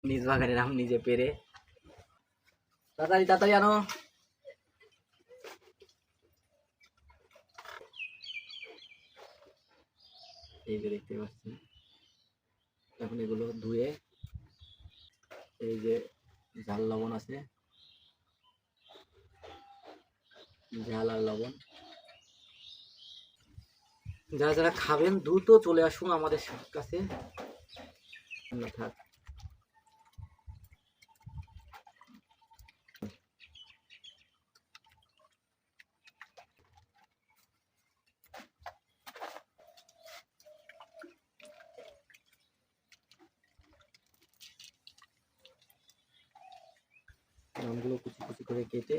নিজ বাগানের আম নিজে পেরে। তাড়াতাড়ি তাড়াতাড়ি আনো। এই যে দেখতে পাচ্ছেন, এখন এগুলো ধুয়ে এই যে ঝাল লবণ আছে, ঝাল আর লবণ। যারা যারা খাবেন দ্রুত চলে আসুন আমাদের কাছে। থাক আমগুলো কুচি কুচি করে কেটে